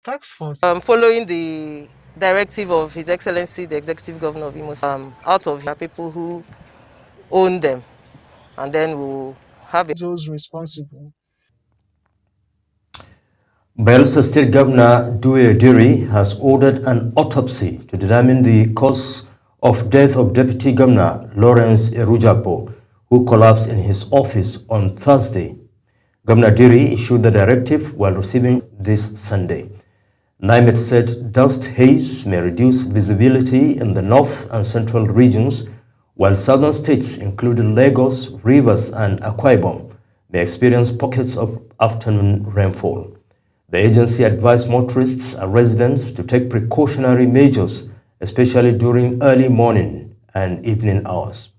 Task force. Following the directive of His Excellency, the Executive Governor of Imo, out of here, people who own them, and then we'll have those responsible. Bayelsa State Governor Due Diri has ordered an autopsy to determine the cause of death of Deputy Governor Lawrence Erujapo, who collapsed in his office on Thursday. Governor Diri issued the directive while receiving this Sunday. NIMET said dust haze may reduce visibility in the north and central regions, while southern states, including Lagos, Rivers, and Akwa Ibom, may experience pockets of afternoon rainfall. The agency advised motorists and residents to take precautionary measures, especially during early morning and evening hours.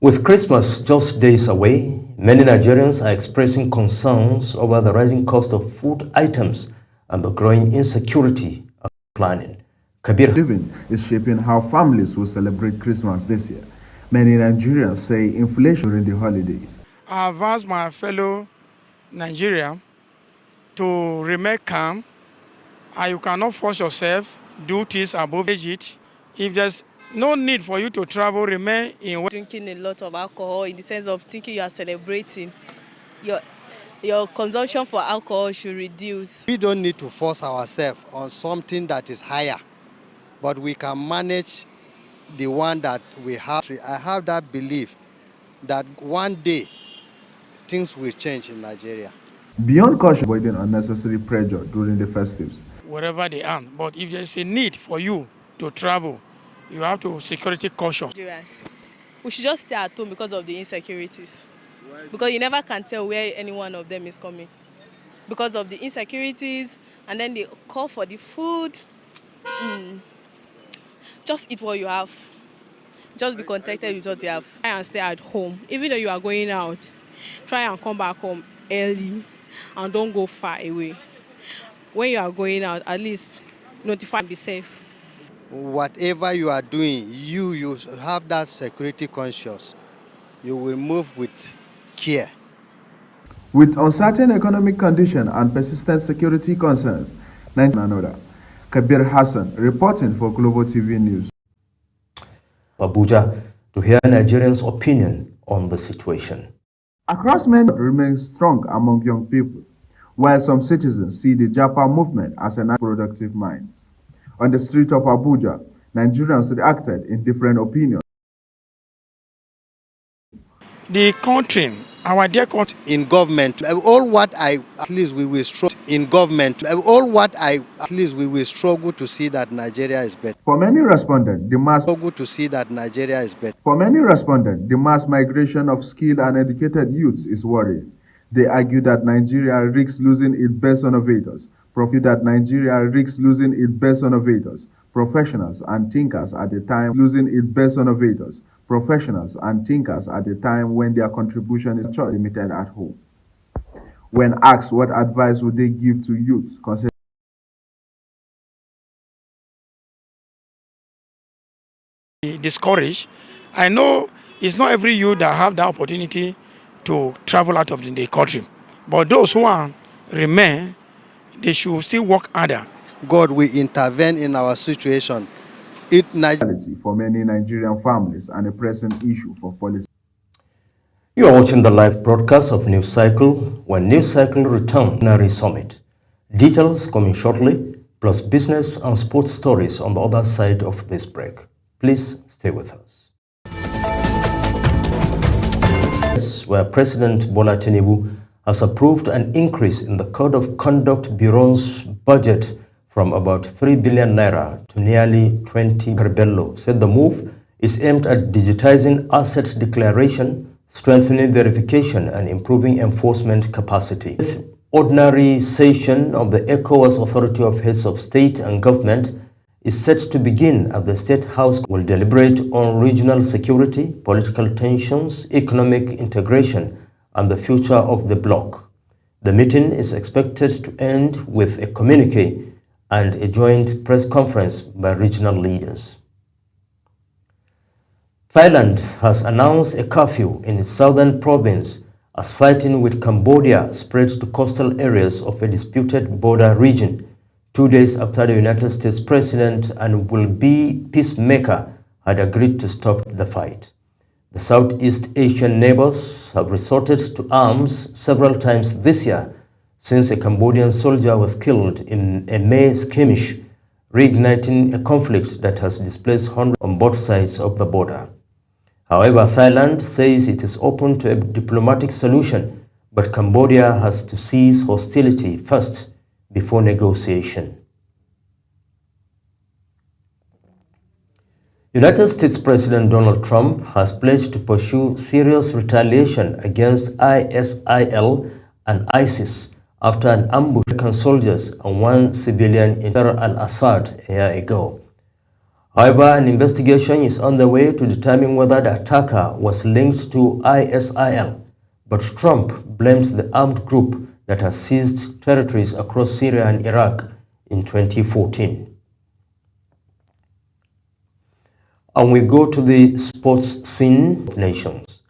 With Christmas just days away, many Nigerians are expressing concerns over the rising cost of food items and the growing insecurity of planning. Kabir living is shaping how families will celebrate Christmas this year. Many Nigerians say inflation during the holidays. I advise my fellow Nigerians to remain calm. You cannot force yourself, do things above it. If there's no need for you to travel, remain in. Drinking a lot of alcohol in the sense of thinking you are celebrating. Your consumption for alcohol should reduce. We don't need to force ourselves on something that is higher, but we can manage the one that we have. I have that belief that one day things will change in Nigeria. Beyond caution, avoiding unnecessary pressure during the festives. Wherever they are, but if there's a need for you to travel, you have to security caution. We should just stay at home because of the insecurities. Because you never can tell where any one of them is coming. Because of the insecurities, and then they call for the food. Just eat what you have. Just be contented with what you have. Try and stay at home. Even though you are going out, try and come back home early and don't go far away. When you are going out, at least notify and be safe. Whatever you are doing, you have that security conscious. You will move with care. With uncertain economic condition and persistent security concerns, another. Kabir Hassan reporting for Global TV News. Abuja to hear Nigerians' opinion on the situation. Across many remains strong among young people, while some citizens see the Japa movement as an productive mind. On the street of Abuja, Nigerians reacted in different opinions. The country, our dear country, in government, all what I at least we will struggle in government, all what I at least we will struggle to see that Nigeria is better. For many respondents, the mass struggle to see that Nigeria is better. For many respondents, the mass migration of skilled and educated youths is worrying. They argue that Nigeria risks losing its best innovators. Professionals and thinkers at the time when their contribution is limited at home. When asked what advice would they give to youths concerning discouraged. I know it's not every youth that have the opportunity to travel out of the country, but those who remain, they should still work harder. God will intervene in our situation. For many Nigerian families and a pressing issue for policy. You are watching the live broadcast of News Cycle when News Cycle returns Summit. Details coming shortly, plus business and sports stories on the other side of this break. Please stay with us. Where President Bola Tinubu has approved an increase in the Code of Conduct Bureau's budget from about 3 billion naira to nearly 20 Carbello said the move is aimed at digitizing asset declaration, strengthening verification, and improving enforcement capacity. The ordinary session of the ECOWAS Authority of Heads of State and Government is set to begin at the State House. Will deliberate on regional security, political tensions, economic integration, and the future of the bloc. The meeting is expected to end with a communique and a joint press conference by regional leaders. Thailand has announced a curfew in its southern province as fighting with Cambodia spreads to coastal areas of a disputed border region, 2 days after the United States president and will-be peacemaker had agreed to stop the fight. The Southeast Asian neighbors have resorted to arms several times this year since a Cambodian soldier was killed in a May skirmish, reigniting a conflict that has displaced hundreds on both sides of the border. However, Thailand says it is open to a diplomatic solution, but Cambodia has to cease hostility first before negotiation. United States President Donald Trump has pledged to pursue serious retaliation against ISIL and ISIS after an ambush of soldiers and one civilian in Bashar al-Assad a year ago. However, an investigation is underway to determine whether the attacker was linked to ISIL, but Trump blamed the armed group that has seized territories across Syria and Iraq in 2014. And we go to the sports scene of nations.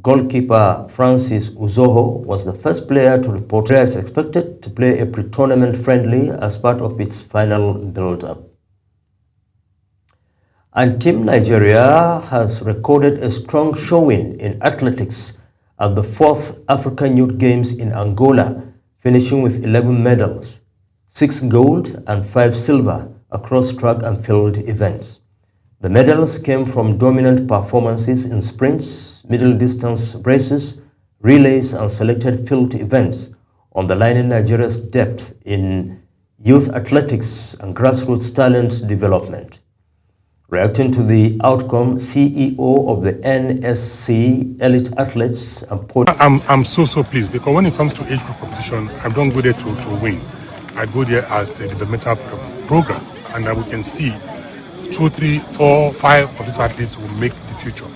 Goalkeeper Francis Uzoho was the first player to report he is expected to play a pre-tournament friendly as part of its final build-up. And Team Nigeria has recorded a strong showing in athletics at the 4th African Youth Games in Angola, finishing with 11 medals, 6 gold and 5 silver across track and field events. The medals came from dominant performances in sprints, middle distance races, relays and selected field events, underlining Nigeria's depth in youth athletics and grassroots talent development. Reacting to the outcome, CEO of the NSC Elite Athletes and I'm so pleased, because when it comes to age group competition, I don't go there to win. I go there as a developmental program, and we can see 2, 3, 4, 5 of these athletes will make the future.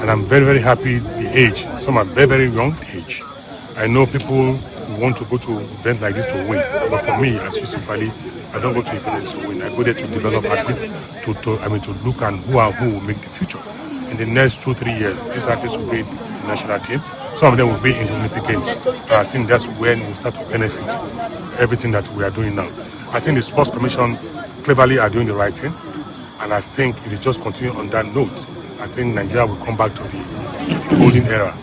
And I'm very happy the age. Some are very young age. I know people want to go to events like this to win, but for me, as Yusuf Ali, I don't go to events to win. I go there to develop athletes, to look at who will make the future. In the next 2, 3 years, these athletes will be in the national team. Some of them will be in the Olympic Games. And I think that's when we start to benefit everything that we are doing now. I think the Sports Commission cleverly are doing the right thing. And I think if it just continue on that note, I think Nigeria will come back to the golden era.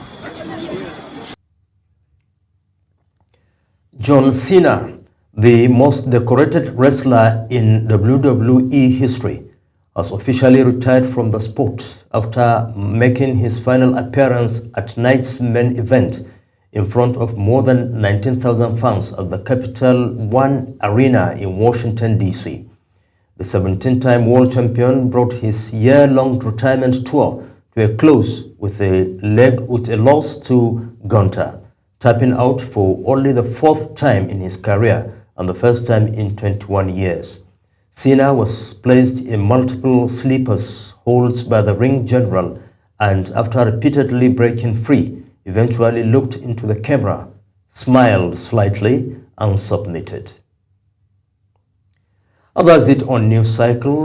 John Cena, the most decorated wrestler in WWE history, has officially retired from the sport after making his final appearance at tonight's main event in front of more than 19,000 fans at the Capital One Arena in Washington, D.C. The 17-time world champion brought his year-long retirement tour to a close with a loss to Gunther, tapping out for only the 4th time in his career and the first time in 21 years. Cena was placed in multiple sleepers holds by the ring general and, after repeatedly breaking free, eventually looked into the camera, smiled slightly and submitted. And that's it on News Cycle.